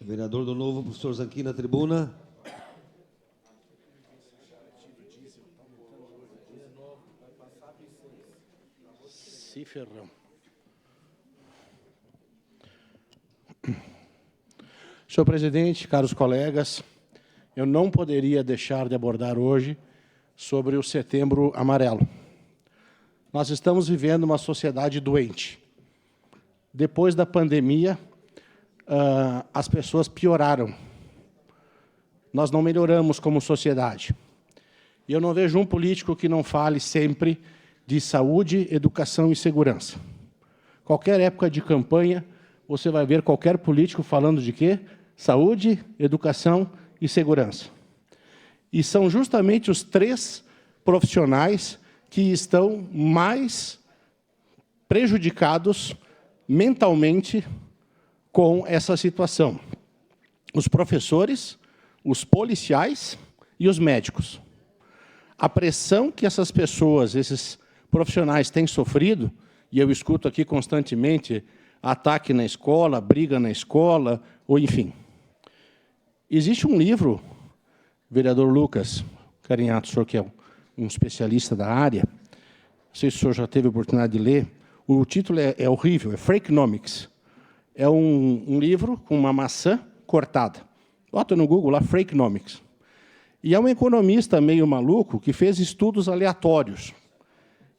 Vereador do Novo, professor Zanquim, na tribuna. Ciferrão. Senhor presidente, caros colegas, eu não poderia deixar de abordar hoje sobre o Setembro Amarelo. Nós estamos vivendo uma sociedade doente. Depois da pandemia, as pessoas pioraram. Nós não melhoramos como sociedade. E eu não vejo um político que não fale sempre de saúde, educação e segurança. Qualquer época de campanha, você vai ver qualquer político falando de quê? Saúde, educação e segurança. E são justamente os três profissionais que estão mais prejudicados mentalmente com essa situação. Os professores, os policiais e os médicos. A pressão que essas pessoas, esses profissionais têm sofrido, e eu escuto aqui constantemente ataque na escola, briga na escola, ou enfim. Existe um livro, vereador Lucas Carinhato, o senhor que é um especialista da área, não sei se o senhor já teve a oportunidade de ler, o título é horrível, é Freakonomics. É um livro com uma maçã cortada. Bota no Google lá, Freakonomics. E é um economista meio maluco que fez estudos aleatórios.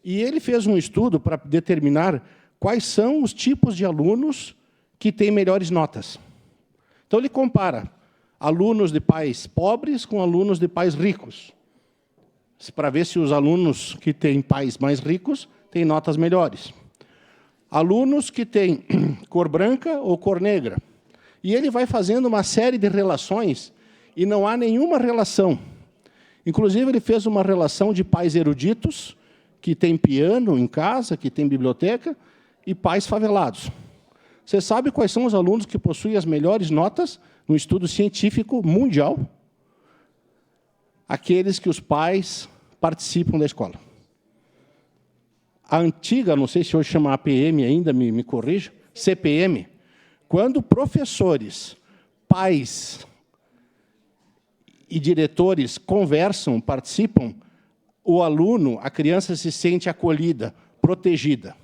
E ele fez um estudo para determinar quais são os tipos de alunos que têm melhores notas. Então, ele compara alunos de pais pobres com alunos de pais ricos, para ver se os alunos que têm pais mais ricos têm notas melhores. Alunos que têm cor branca ou cor negra. E ele vai fazendo uma série de relações e não há nenhuma relação. Inclusive, ele fez uma relação de pais eruditos, que têm piano em casa, que têm biblioteca, e pais favelados. Você sabe quais são os alunos que possuem as melhores notas no estudo científico mundial? Aqueles que os pais participam da escola. A antiga, não sei se hoje chama APM ainda, me corrija, CPM, quando professores, pais e diretores conversam, participam, o aluno, a criança se sente acolhida, protegida.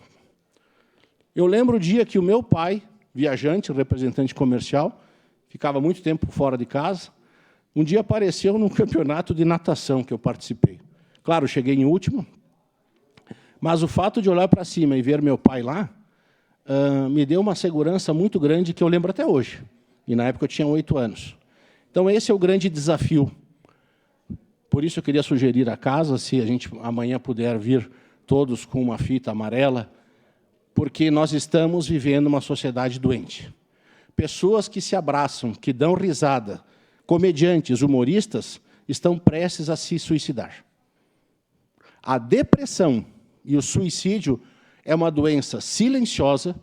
Eu lembro o dia que o meu pai, viajante, representante comercial, ficava muito tempo fora de casa, um dia apareceu num campeonato de natação que eu participei. Claro, cheguei em último, mas o fato de olhar para cima e ver meu pai lá, me deu uma segurança muito grande que eu lembro até hoje. E, na época, eu tinha 8 anos. Então, esse é o grande desafio. Por isso, eu queria sugerir à casa, se a gente amanhã puder vir todos com uma fita amarela, porque nós estamos vivendo uma sociedade doente. Pessoas que se abraçam, que dão risada, comediantes, humoristas, estão prestes a se suicidar. A depressão e o suicídio é uma doença silenciosa,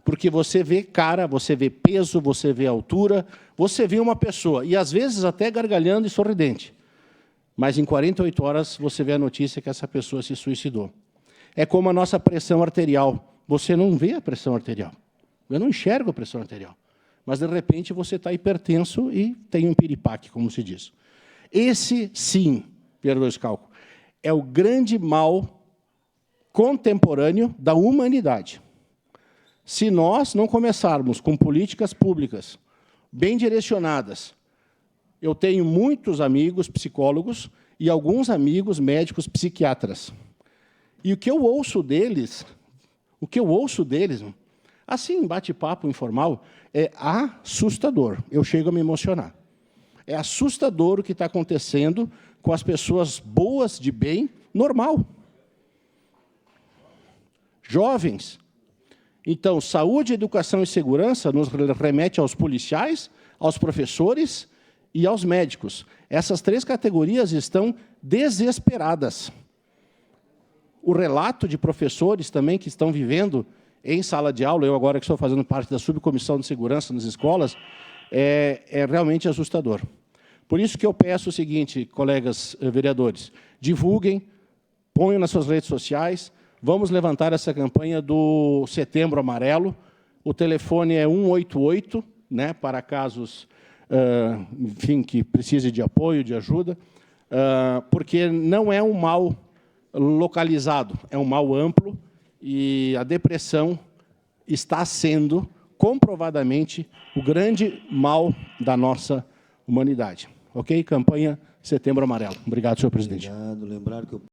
porque você vê cara, você vê peso, você vê altura, você vê uma pessoa, e às vezes até gargalhando e sorridente. Mas em 48 horas você vê a notícia que essa pessoa se suicidou. É como a nossa pressão arterial. Você não vê a pressão arterial. Eu não enxergo a pressão arterial. Mas, de repente, você está hipertenso e tem um piripaque, como se diz. Esse, sim, vereador Schalco, é o grande mal contemporâneo da humanidade. Se nós não começarmos com políticas públicas bem direcionadas, eu tenho muitos amigos psicólogos e alguns amigos médicos psiquiatras. E o que eu ouço deles, assim, bate-papo informal, é assustador. Eu chego a me emocionar. É assustador o que está acontecendo com as pessoas boas, de bem, normal. Jovens. Então, saúde, educação e segurança nos remete aos policiais, aos professores e aos médicos. Essas três categorias estão desesperadas. O relato de professores também que estão vivendo em sala de aula, eu agora que estou fazendo parte da subcomissão de segurança nas escolas, é realmente assustador. Por isso que eu peço o seguinte, colegas vereadores, divulguem, ponham nas suas redes sociais, vamos levantar essa campanha do Setembro Amarelo, o telefone é 188, né, para casos, enfim, que precise de apoio, de ajuda, porque não é um mal localizado, é um mal amplo, e a depressão está sendo, comprovadamente, o grande mal da nossa humanidade. Ok? Campanha Setembro Amarelo. Obrigado, senhor presidente. Obrigado. Lembrar que